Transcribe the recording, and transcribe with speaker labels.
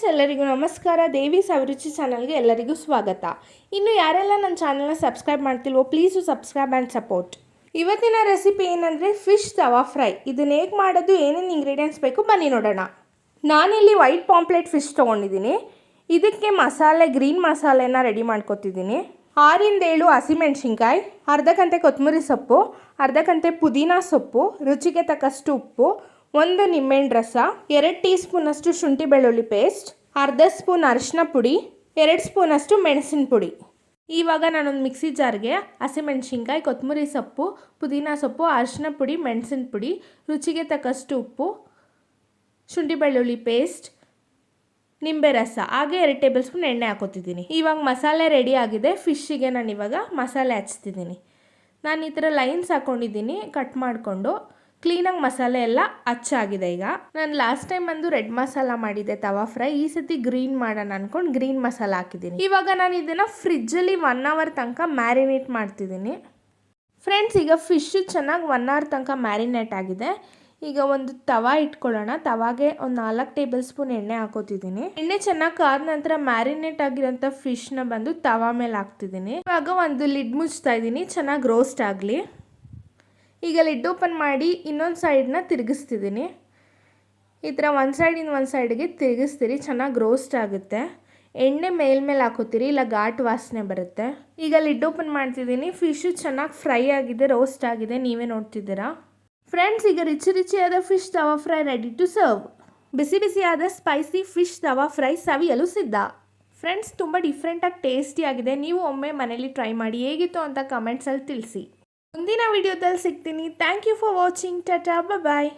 Speaker 1: Friends ಎಲ್ಲರಿಗೂ ನಮಸ್ಕಾರ. ದೇವಿ ಸವಿರುಚಿ ಚಾನಲ್ಗೆ ಎಲ್ಲರಿಗೂ ಸ್ವಾಗತ. ಇನ್ನು ಯಾರೆಲ್ಲ ನನ್ನ ಚಾನಲ್ನ ಸಬ್ಸ್ಕ್ರೈಬ್ ಮಾಡ್ತಿಲ್ವೋ ಪ್ಲೀಸು ಸಬ್ಸ್ಕ್ರೈಬ್ ಆ್ಯಂಡ್ ಸಪೋರ್ಟ್. ಇವತ್ತಿನ ರೆಸಿಪಿ ಏನಂದರೆ ಫಿಶ್ ತವಾ ಫ್ರೈ. ಇದನ್ನು ಹೇಗೆ ಮಾಡೋದು, ಏನೇನು ಇಂಗ್ರೀಡಿಯೆಂಟ್ಸ್ ಬೇಕು ಬನ್ನಿ ನೋಡೋಣ. ನಾನಿಲ್ಲಿ ವೈಟ್ ಪಾಂಪ್ಲೆಟ್ ಫಿಶ್ ತೊಗೊಂಡಿದ್ದೀನಿ. ಇದಕ್ಕೆ ಮಸಾಲೆ ಗ್ರೀನ್ ಮಸಾಲೆನ ರೆಡಿ ಮಾಡ್ಕೊತಿದ್ದೀನಿ. 6-7 ಹಸಿಮೆಣಸಿನ್ಕಾಯಿ, ಅರ್ಧ ಕಂತೆ ಕೊತ್ತಂಬರಿ ಸೊಪ್ಪು, ಅರ್ಧ ಕಂತೆ ಪುದೀನ ಸೊಪ್ಪು, ರುಚಿಗೆ ತಕ್ಕಷ್ಟು ಉಪ್ಪು, 1 ನಿಂಬೆಹಣ್ಣು ರಸ, 2 ಟೀ ಸ್ಪೂನಷ್ಟು ಶುಂಠಿ ಬೆಳ್ಳುಳ್ಳಿ ಪೇಸ್ಟ್, ಅರ್ಧ ಸ್ಪೂನ್ ಅರಿಶಿನ ಪುಡಿ, 2 ಸ್ಪೂನಷ್ಟು ಮೆಣಸಿನ ಪುಡಿ. ಇವಾಗ ನಾನೊಂದು ಮಿಕ್ಸಿ ಜಾರ್ಗೆ ಹಸಿಮೆಣಸಿನ್ಕಾಯಿ, ಕೊತ್ತಂಬರಿ ಸೊಪ್ಪು, ಪುದೀನ ಸೊಪ್ಪು, ಅರಿಶಿನ ಪುಡಿ, ಮೆಣಸಿನ ಪುಡಿ, ರುಚಿಗೆ ತಕ್ಕಷ್ಟು ಉಪ್ಪು, ಶುಂಠಿ ಬೆಳ್ಳುಳ್ಳಿ ಪೇಸ್ಟ್, ನಿಂಬೆ ರಸ, ಹಾಗೆ 2 ಟೇಬಲ್ ಸ್ಪೂನ್ ಎಣ್ಣೆ ಹಾಕೋತಿದ್ದೀನಿ. ಇವಾಗ ಮಸಾಲೆ ರೆಡಿ ಆಗಿದೆ. ಫಿಶ್ಶಿಗೆ ನಾನು ಇವಾಗ ಮಸಾಲೆ ಹಚ್ತಿದ್ದೀನಿ. ನಾನು ಈ ಥರ ಲೈನ್ಸ್ ಹಾಕ್ಕೊಂಡಿದ್ದೀನಿ ಕಟ್ ಮಾಡಿಕೊಂಡು. ಕ್ಲೀನಾಗಿ ಮಸಾಲೆ ಎಲ್ಲ ಹಚ್ಚಾಗಿದೆ. ಈಗ ನಾನು ಲಾಸ್ಟ್ ಟೈಮ್ ಬಂದು ರೆಡ್ ಮಸಾಲ ಮಾಡಿದ್ದೆ ತವಾ ಫ್ರೈ. ಈ ಸತಿ ಗ್ರೀನ್ ಮಾಡೋಣ ಅಂದ್ಕೊಂಡು ಗ್ರೀನ್ ಮಸಾಲ ಹಾಕಿದ್ದೀನಿ. ಇವಾಗ ನಾನು ಇದನ್ನು ಫ್ರಿಜ್ಜಲ್ಲಿ 1 ಅವರ್ ತನಕ ಮ್ಯಾರಿನೇಟ್ ಮಾಡ್ತಿದ್ದೀನಿ. ಫ್ರೆಂಡ್ಸ್, ಈಗ ಫಿಶ್ಶು ಚೆನ್ನಾಗಿ 1 ಅವರ್ ತನಕ ಮ್ಯಾರಿನೇಟ್ ಆಗಿದೆ. ಈಗ ಒಂದು ತವಾ ಇಟ್ಕೊಳ್ಳೋಣ. ತವಾಗೆ ಒಂದು 4 ಟೇಬಲ್ ಸ್ಪೂನ್ ಎಣ್ಣೆ ಹಾಕೋತಿದ್ದೀನಿ. ಎಣ್ಣೆ ಚೆನ್ನಾಗಿ ಕಾದ ನಂತರ ಮ್ಯಾರಿನೇಟ್ ಆಗಿರೋಂಥ ಫಿಶ್ನ ಬಂದು ತವಾ ಮೇಲೆ ಹಾಕ್ತಿದ್ದೀನಿ. ಇವಾಗ ಒಂದು ಲಿಡ್ ಮುಚ್ತಾ ಇದ್ದೀನಿ, ಚೆನ್ನಾಗಿ ರೋಸ್ಟ್ ಆಗಲಿ. ಈಗ ಲಿಡ್ ಓಪನ್ ಮಾಡಿ ಇನ್ನೊಂದು ಸೈಡನ್ನ ತಿರುಗಿಸ್ತಿದ್ದೀನಿ. ಈ ಥರ ಒಂದು ಸೈಡಿಂದ ಒಂದು ಸೈಡ್ಗೆ ತಿರುಗಿಸ್ತೀರಿ, ಚೆನ್ನಾಗಿ ರೋಸ್ಟ್ ಆಗುತ್ತೆ. ಎಣ್ಣೆ ಮೇಲ್ಮೇಲೆ ಹಾಕೋತೀರಿ, ಇಲ್ಲ ಘಾಟ್ ವಾಸನೆ ಬರುತ್ತೆ. ಈಗ ಲಿಡ್ ಓಪನ್ ಮಾಡ್ತಿದ್ದೀನಿ. ಫಿಶ್ಶು ಚೆನ್ನಾಗಿ ಫ್ರೈ ಆಗಿದೆ, ರೋಸ್ಟ್ ಆಗಿದೆ, ನೀವೇ ನೋಡ್ತಿದ್ದೀರಾ. ಫ್ರೆಂಡ್ಸ್, ಈಗ ರುಚಿಯಾದ fish tawa fry ready to serve. ಬಿಸಿಯಾದ ಸ್ಪೈಸಿ ಫಿಶ್ ತವಾ ಫ್ರೈ ಸವಿಯಲು ಸಿದ್ಧ. ಫ್ರೆಂಡ್ಸ್, ತುಂಬ ಡಿಫ್ರೆಂಟಾಗಿ ಟೇಸ್ಟಿಯಾಗಿದೆ. ನೀವು ಒಮ್ಮೆ ಮನೇಲಿ ಟ್ರೈ ಮಾಡಿ ಹೇಗಿತ್ತು ಅಂತ ಕಮೆಂಟ್ಸಲ್ಲಿ ತಿಳಿಸಿ. ಮುಂದಿನ ವಿಡಿಯೋದಲ್ಲಿ ಸಿಗ್ತೀನಿ. Thank you for watching. ಟಾಟಾ, ಬಾಯ್.